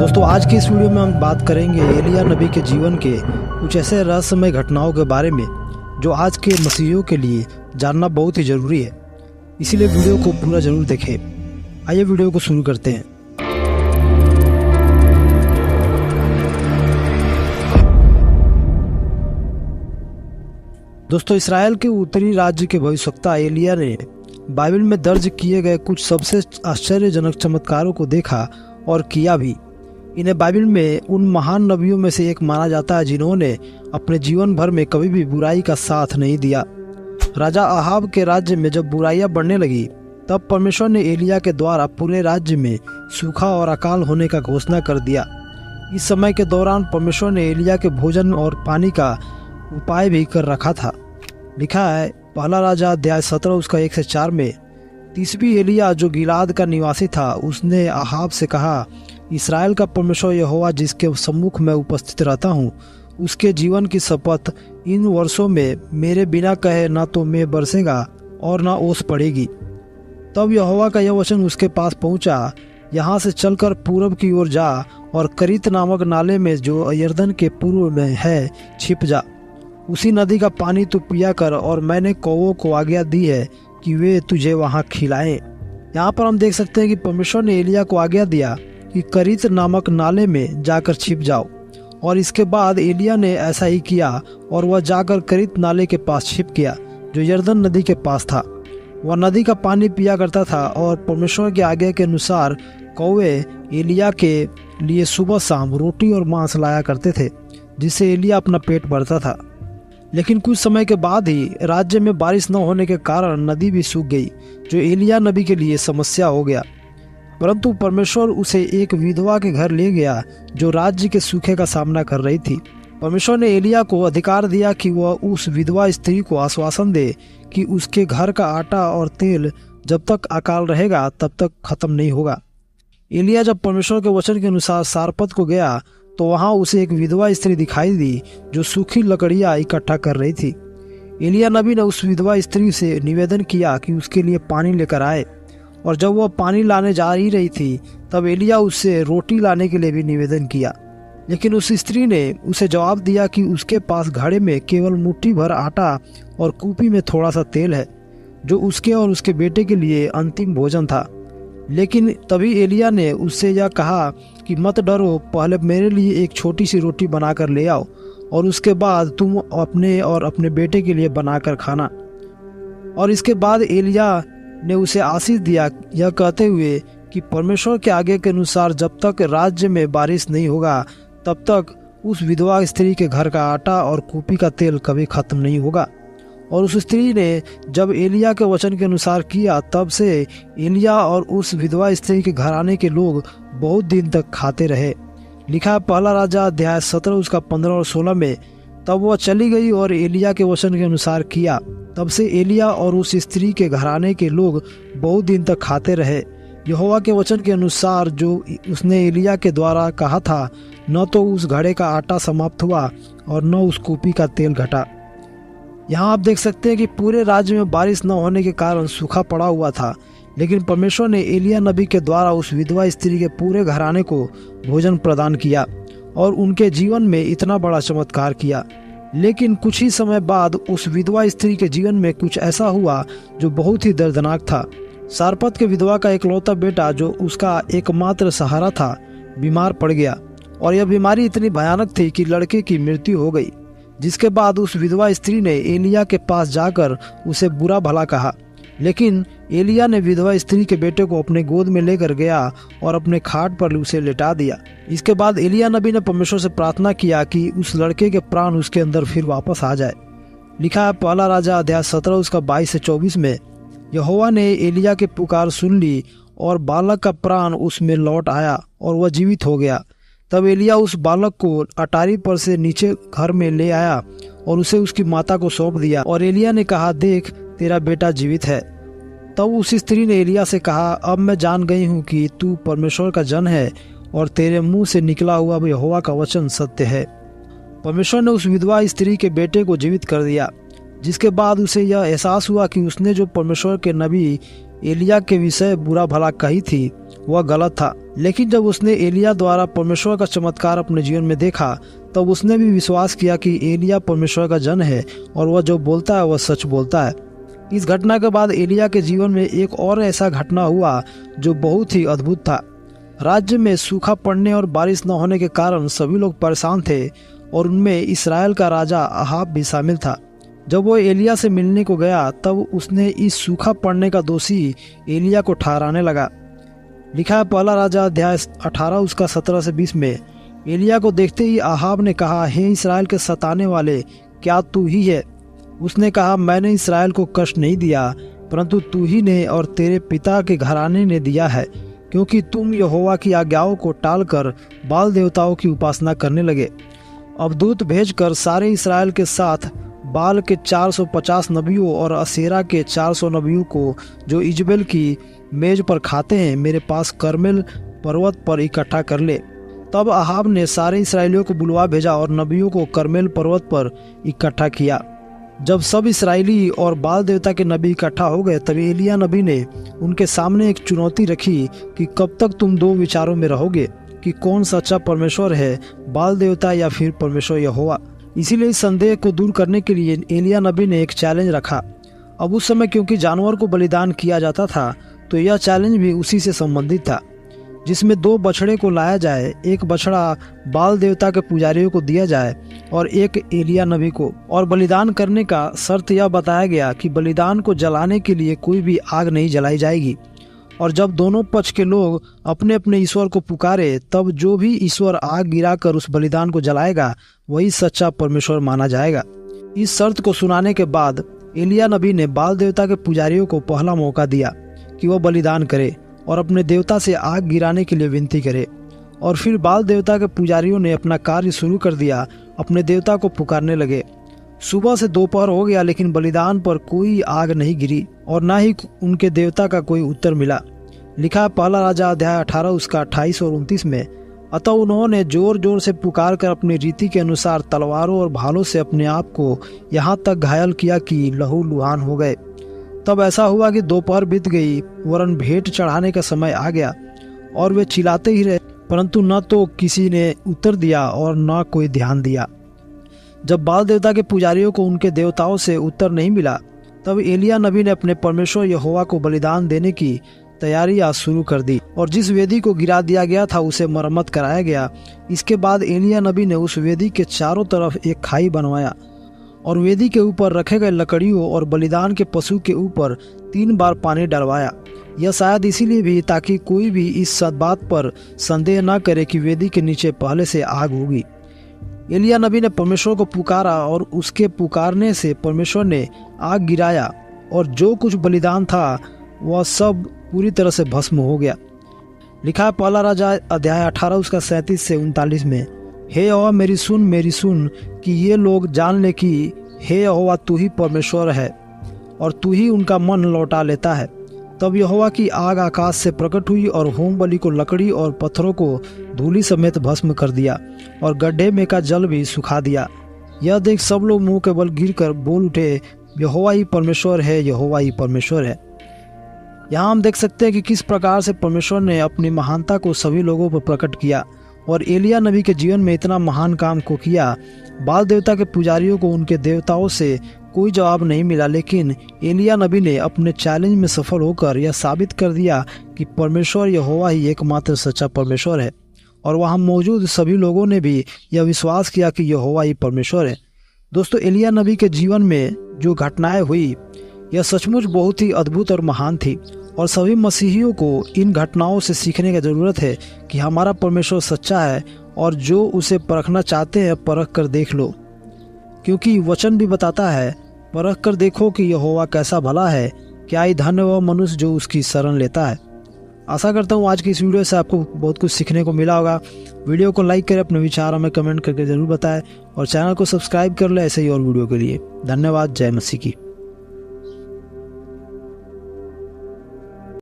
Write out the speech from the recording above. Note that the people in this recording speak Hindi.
दोस्तों आज की इस वीडियो में हम बात करेंगे एलिया नबी के जीवन के कुछ ऐसे रहस्यमय घटनाओं के बारे में जो आज के मसीहियों के लिए जानना बहुत ही ज़रूरी है। इसीलिए वीडियो को पूरा ज़रूर देखें। आइए वीडियो को शुरू करते हैं। दोस्तों इस्राएल के उत्तरी राज्य के भविष्यवक्ता एलिया ने बाइबल में दर्ज किए गए कुछ सबसे आश्चर्यजनक चमत्कारों को देखा और किया भी। इन्हें बाइबल में उन महान नबियों में से एक माना जाता है जिन्होंने अपने जीवन भर में कभी भी बुराई का साथ नहीं दिया। राजा अहाब के राज्य में जब बुराइयां बढ़ने लगी तब परमेश्वर ने एलिया के द्वारा पूरे राज्य में सूखा और अकाल होने का घोषणा कर दिया। इस समय के दौरान परमेश्वर ने एलिया के भोजन और पानी का उपाय भी कर रखा था। लिखा है पहला राजा अध्याय 17 उसका 1 से 4 में, 30वीं एलिया जो गिलाद का निवासी था उसने अहाब से कहा, इस्राएल का परमेश्वर यहोवा जिसके सम्मुख में उपस्थित रहता हूँ, उसके जीवन की शपथ, इन वर्षों में मेरे बिना कहे ना तो मेघ बरसेगा और ना ओस पड़ेगी। तब यहोवा का यह वचन उसके पास पहुंचा, यहाँ से चलकर पूरब की ओर जा और करीत नामक नाले में जो यरदन के पूर्व में है छिप जा। उसी नदी का पानी तू पिया कर और मैंने कौवों को आज्ञा दी है कि वे तुझे वहाँ खिलाएं। यहाँ पर हम देख सकते हैं कि परमेश्वर ने एलिया को आज्ञा दिया कि करीत नामक नाले में जाकर छिप जाओ, और इसके बाद एलिया ने ऐसा ही किया और वह जाकर करीत नाले के पास छिप गया जो यरदन नदी के पास था। वह नदी का पानी पिया करता था और परमेश्वर की आज्ञा के अनुसार कौवे एलिया के लिए सुबह शाम रोटी और मांस लाया करते थे, जिससे एलिया अपना पेट भरता था। लेकिन कुछ समय के बाद ही राज्य में बारिश न होने के कारण नदी भी सूख गई, जो एलिया नबी के लिए समस्या हो गया। परंतु परमेश्वर उसे एक विधवा के घर ले गया जो राज्य के सूखे का सामना कर रही थी। परमेश्वर ने एलिया को अधिकार दिया कि वह उस विधवा स्त्री को आश्वासन दे कि उसके घर का आटा और तेल जब तक अकाल रहेगा तब तक खत्म नहीं होगा। एलिया जब परमेश्वर के वचन के अनुसार सारपत को गया तो वहां उसे एक विधवा स्त्री दिखाई दी जो सूखी लकड़ियां इकट्ठा कर रही थी। एलिया नबी ने उस विधवा स्त्री से निवेदन किया कि उसके लिए पानी लेकर आए, और जब वह पानी लाने जा ही रही थी तब एलिया उससे रोटी लाने के लिए भी निवेदन किया। लेकिन उस स्त्री ने उसे जवाब दिया कि उसके पास घड़े में केवल मुट्ठी भर आटा और कूपी में थोड़ा सा तेल है, जो उसके और उसके बेटे के लिए अंतिम भोजन था। लेकिन तभी एलिया ने उससे यह कहा कि मत डरो, पहले मेरे लिए एक छोटी सी रोटी बनाकर ले आओ और उसके बाद तुम अपने और अपने बेटे के लिए बनाकर खाना। और इसके बाद एलिया ने उसे आशीष दिया, यह कहते हुए कि परमेश्वर के आज्ञा के अनुसार जब तक राज्य में बारिश नहीं होगा तब तक उस विधवा स्त्री के घर का आटा और कूपी का तेल कभी खत्म नहीं होगा। और उस स्त्री ने जब एलिया के वचन के अनुसार किया तब से एलिया और उस विधवा स्त्री के घराने के लोग बहुत दिन तक खाते रहे। लिखा है पहला राजा अध्याय 17 उसका 15 और 16 में, तब वह चली गई और एलिया के वचन के अनुसार किया। तब से एलिया और उस स्त्री के घराने के लोग बहुत दिन तक खाते रहे, यहोवा के वचन के अनुसार जो उसने एलिया के द्वारा कहा था। न तो उस घड़े का आटा समाप्त हुआ और न उस कूपी का तेल घटा। यहाँ आप देख सकते हैं कि पूरे राज्य में बारिश न होने के कारण सूखा पड़ा हुआ था, लेकिन परमेश्वर ने एलिया नबी के द्वारा उस विधवा स्त्री के पूरे घराने को भोजन प्रदान किया और उनके जीवन में इतना बड़ा चमत्कार किया। लेकिन कुछ ही समय बाद उस विधवा स्त्री के जीवन में कुछ ऐसा हुआ जो बहुत ही दर्दनाक था। सारपत के विधवा का इकलौता बेटा जो उसका एकमात्र सहारा था बीमार पड़ गया, और यह बीमारी इतनी भयानक थी कि लड़के की मृत्यु हो गई। जिसके बाद उस विधवा स्त्री ने एलिया के पास जाकर उसे बुरा भला कहा। लेकिन एलिया ने विधवा स्त्री के बेटे को अपने गोद में लेकर गया और अपने खाट पर उसे लेटा दिया। इसके बाद एलिया नबी ने परमेश्वर से प्रार्थना किया कि उस लड़के के प्राण उसके अंदर फिर वापस आ जाए। लिखा है पहला राजा अध्याय 17 उसका 22 से 24 में, यहोवा ने एलिया की पुकार सुन ली और बालक का प्राण उसमें लौट आया और वह जीवित हो गया। तब एलिया उस बालक को अटारी पर से नीचे घर में ले आया और उसे उसकी माता को सौंप दिया, और एलिया ने कहा, देख तेरा बेटा जीवित है। तब उस स्त्री ने एलिया से कहा, अब मैं जान गई हूँ कि तू परमेश्वर का जन है और तेरे मुंह से निकला हुआ यहोवा का वचन सत्य है। परमेश्वर ने उस विधवा स्त्री के बेटे को जीवित कर दिया, जिसके बाद उसे यह एहसास हुआ कि उसने जो परमेश्वर के नबी एलिया के विषय बुरा भला कही थी वह गलत था। लेकिन जब उसने एलिया द्वारा परमेश्वर का चमत्कार अपने जीवन में देखा तब उसने भी विश्वास किया कि एलिया परमेश्वर का जन है और वह जो बोलता है वह सच बोलता है। इस घटना के बाद एलिया के जीवन में एक और ऐसा घटना हुआ जो बहुत ही अद्भुत था। राज्य में सूखा पड़ने और बारिश न होने के कारण सभी लोग परेशान थे और उनमें इस्राएल का राजा अहाब भी शामिल था। जब वो एलिया से मिलने को गया तब उसने इस सूखा पड़ने का दोषी एलिया को ठहराने लगा। लिखा है पहला राजा अध्याय 18 उसका 17 से 20 में, एलिया को देखते ही अहाब ने कहा, हे इस्राएल के सताने वाले, क्या तू ही है? उसने कहा, मैंने इस्राएल को कष्ट नहीं दिया परंतु तू ही ने और तेरे पिता के घराने ने दिया है, क्योंकि तुम यहोवा की आज्ञाओं को टालकर बाल देवताओं की उपासना करने लगे। अब दूत भेजकर सारे इस्राएल के साथ बाल के 450 नबियों और असेरा के 400 नबियों को जो इजबेल की मेज पर खाते हैं मेरे पास करमेल पर्वत पर इकट्ठा कर ले। तब अहाब ने सारे इस्राएलियों को बुलवा भेजा और नबियों को करमेल पर्वत पर इकट्ठा किया। जब सब इस्राएली और बाल देवता के नबी इकट्ठा हो गए तब एलिया नबी ने उनके सामने एक चुनौती रखी कि कब तक तुम दो विचारों में रहोगे कि कौन सच्चा परमेश्वर है, बाल देवता या फिर परमेश्वर यहोवा। इसीलिए इस संदेह को दूर करने के लिए एलिया नबी ने एक चैलेंज रखा। अब उस समय क्योंकि जानवर को बलिदान किया जाता था तो यह चैलेंज भी उसी से संबंधित था, जिसमें 2 बछड़े को लाया जाए, एक बछड़ा बाल देवता के पुजारियों को दिया जाए और एक एलिया नबी को। और बलिदान करने का शर्त यह बताया गया कि बलिदान को जलाने के लिए कोई भी आग नहीं जलाई जाएगी। और जब दोनों पक्ष के लोग अपने अपने ईश्वर को पुकारे तब जो भी ईश्वर आग गिराकर उस बलिदान को जलाएगा वही सच्चा परमेश्वर माना जाएगा। इस शर्त को सुनाने के बाद एलिया नबी ने बाल देवता के पुजारियों को पहला मौका दिया कि वह बलिदान करे और अपने देवता से आग गिराने के लिए विनती करे। और फिर बाल देवता के पुजारियों ने अपना कार्य शुरू कर दिया, अपने देवता को पुकारने लगे। सुबह से दोपहर हो गया लेकिन बलिदान पर कोई आग नहीं गिरी और न ही उनके देवता का कोई उत्तर मिला। लिखा है पहला राजा अध्याय 18 उसका 28 और 29 में, अतः उन्होंने जोर जोर से पुकार कर अपनी रीति के अनुसार तलवारों और भालों से अपने आप को यहाँ तक घायल किया कि लहू लुहान हो गए। तब ऐसा हुआ कि दोपहर बीत गई वरन भेंट चढ़ाने का समय आ गया और वे चिल्लाते ही रहे, परंतु न तो किसी ने उत्तर दिया और न कोई ध्यान दिया। जब बाल देवता के पुजारियों को उनके देवताओं से उत्तर नहीं मिला तब एलिया नबी ने अपने परमेश्वर यहोवा को बलिदान देने की तैयारियां शुरू कर दी और जिस वेदी को गिरा दिया गया था उसे मरम्मत कराया गया। इसके बाद एलिया नबी ने उस वेदी के चारों तरफ एक खाई बनवाया और वेदी के ऊपर रखे गए लकड़ियों और बलिदान के पशु के ऊपर 3 बार पानी डलवाया। यह शायद इसीलिए भी ताकि कोई भी इस बात पर संदेह न करे कि वेदी के नीचे पहले से आग होगी। एलिया नबी ने परमेश्वर को पुकारा और उसके पुकारने से परमेश्वर ने आग गिराया और जो कुछ बलिदान था वह सब पूरी तरह से भस्म हो गया। लिखा है पहला राजा अध्याय 18 उसका 37 से 39 में, हे यहोवा मेरी सुन कि ये लोग जान ले कि हे यहोवा तू ही परमेश्वर है और तू ही उनका मन लौटा लेता है। तब यहोवा की आग आकाश से प्रकट हुई और होम बलि को लकड़ी और पत्थरों को धूलि समेत भस्म कर दिया और गड्ढे में का जल भी सुखा दिया। यह देख सब लोग मुंह के बल गिरकर बोल उठे, यहोवा ही परमेश्वर है, यहोवा ही परमेश्वर है। यहाँ हम देख सकते हैं कि किस प्रकार से परमेश्वर ने अपनी महानता को सभी लोगों पर प्रकट किया और एलिया नबी के जीवन में इतना महान काम को किया। बाल देवता के पुजारियों को उनके देवताओं से कोई जवाब नहीं मिला, लेकिन एलिया नबी ने अपने चैलेंज में सफल होकर यह साबित कर दिया कि परमेश्वर यहोवा ही एकमात्र सच्चा परमेश्वर है। और वहाँ मौजूद सभी लोगों ने भी यह विश्वास किया कि यहोवा ही परमेश्वर है। दोस्तों, एलिया नबी के जीवन में जो घटनाएं हुई यह सचमुच बहुत ही अद्भुत और महान थी और सभी मसीहियों को इन घटनाओं से सीखने की ज़रूरत है कि हमारा परमेश्वर सच्चा है और जो उसे परखना चाहते हैं परख कर देख लो, क्योंकि वचन भी बताता है, परख कर देखो कि यहोवा कैसा भला है, क्या ही धन्य वह मनुष्य जो उसकी शरण लेता है। आशा करता हूँ आज की इस वीडियो से आपको बहुत कुछ सीखने को मिला होगा। वीडियो को लाइक करें, अपने विचार हमें कमेंट करके ज़रूर बताएं और चैनल को सब्सक्राइब कर ले ऐसे ही और वीडियो के लिए। धन्यवाद। जय मसीह की।